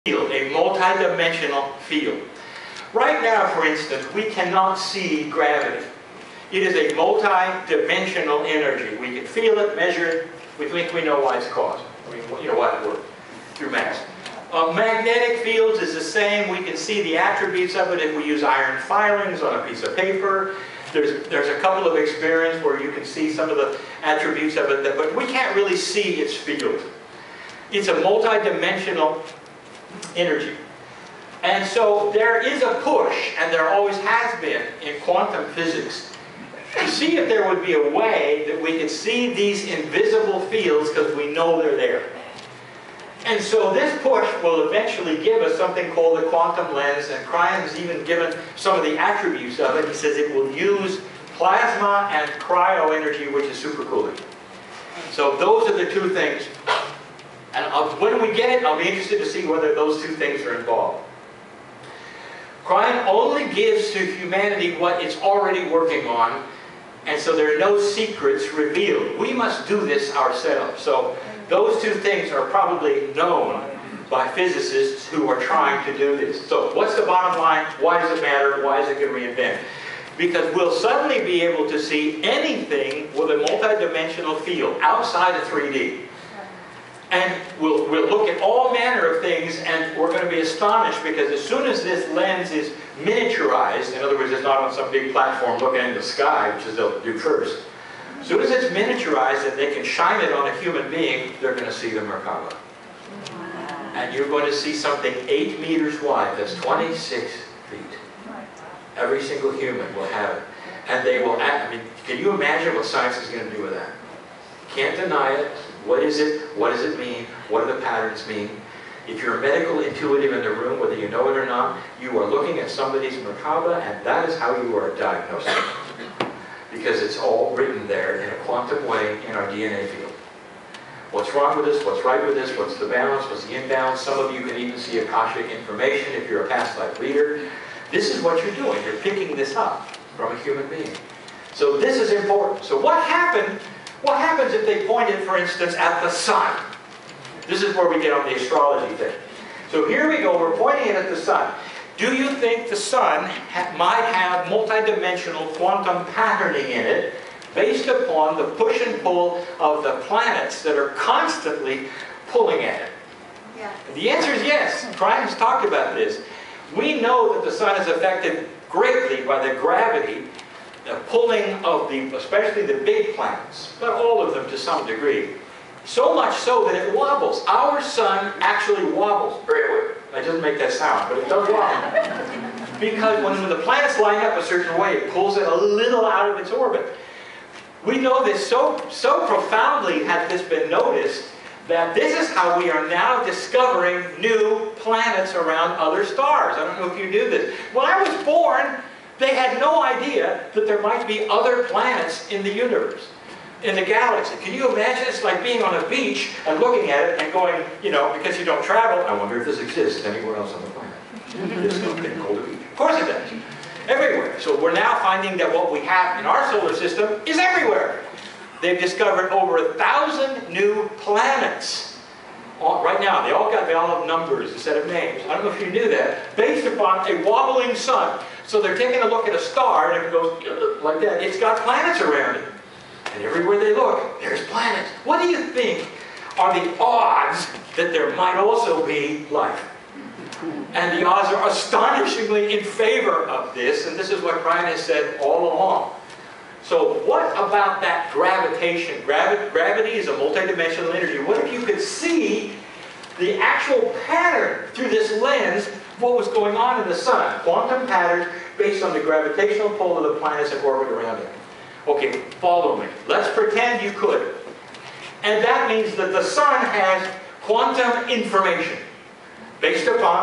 field, a multi-dimensional field. Right now, for instance, we cannot see gravity. It is a multi-dimensional energy. We can feel it, measure it. We think we know why it's caused. I mean, you know why it works through mass. Magnetic fields is the same. We can see the attributes of it if we use iron filings on a piece of paper. There's a couple of experiments where you can see some of the attributes of it, but we can't really see its field. It's a multi-dimensional energy. And so there is a push, and there always has been in quantum physics, to see if there would be a way that we could see these invisible fields because we know they're there. And so this push will eventually give us something called the quantum lens, and Kryon has even given some of the attributes of it. He says it will use plasma and cryo energy, which is supercooling. So those are the two things. And when we get it, I'll be interested to see whether those two things are involved. Kryon only gives to humanity what it's already working on, and so there are no secrets revealed. We must do this ourselves. So those two things are probably known by physicists who are trying to do this. So what's the bottom line? Why does it matter? Why is it going to reinvent? Because we'll suddenly be able to see anything with a multidimensional field outside of 3D. And we'll look at all manner of things, and we're going to be astonished because as soon as this lens is miniaturized, in other words, it's not on some big platform looking in the sky, which is they'll do first. As soon as it's miniaturized and they can shine it on a human being, they're going to see the Merkaba. And you're going to see something 8 meters wide, that's 26 feet. Every single human will have it. And they will act, I mean, can you imagine what science is going to do with that? Can't deny it. What is it? What does it mean? What do the patterns mean? If you're a medical intuitive in the room, whether you know it or not, you are looking at somebody's Merkaba, and that is how you are diagnosing it. Because it's all written there in a quantum way in our DNA field. What's wrong with this? What's right with this? What's the balance? What's the imbalance? Some of you can even see Akashic information if you're a past life reader. This is what you're doing. You're picking this up from a human being. So this is important. So what happens if they pointed, for instance, at the sun? This is where we get on the astrology thing. So here we go. We're pointing it at the sun. Do you think the sun might have multidimensional quantum patterning in it based upon the push and pull of the planets that are constantly pulling at it? Yeah. The answer is yes. Kryon has talked about this. We know that the sun is affected greatly by the gravity, the pulling of especially the big planets, but all of them to some degree. So much so that it wobbles. Our sun actually wobbles. It doesn't make that sound, but it does wobble. Because when the planets line up a certain way, it pulls it a little out of its orbit. We know this so profoundly has this been noticed that this is how we are now discovering new planets around other stars. I don't know if you knew this. When I was born, they had no idea that there might be other planets in the universe, in the galaxy. Can you imagine? It's like being on a beach and looking at it and going, you know, because you don't travel, I wonder if this exists anywhere else on the planet. This thing called a beach. Of course it does. Everywhere. So we're now finding that what we have in our solar system is everywhere. They've discovered over 1,000 new planets. Right now, they all have numbers instead of names. I don't know if you knew that. Based upon a wobbling sun. So they're taking a look at a star, and if it goes like that, it's got planets around it. And everywhere they look, there's planets. What do you think are the odds that there might also be life? And the odds are astonishingly in favor of this, and this is what Kryon has said all along. So what about that gravitation? Gravity is a multidimensional energy. What if you could see the actual pattern through this lens, what was going on in the sun? Quantum patterns based on the gravitational pull of the planets that orbit around it. Okay, follow me. Let's pretend you could. And that means that the sun has quantum information based upon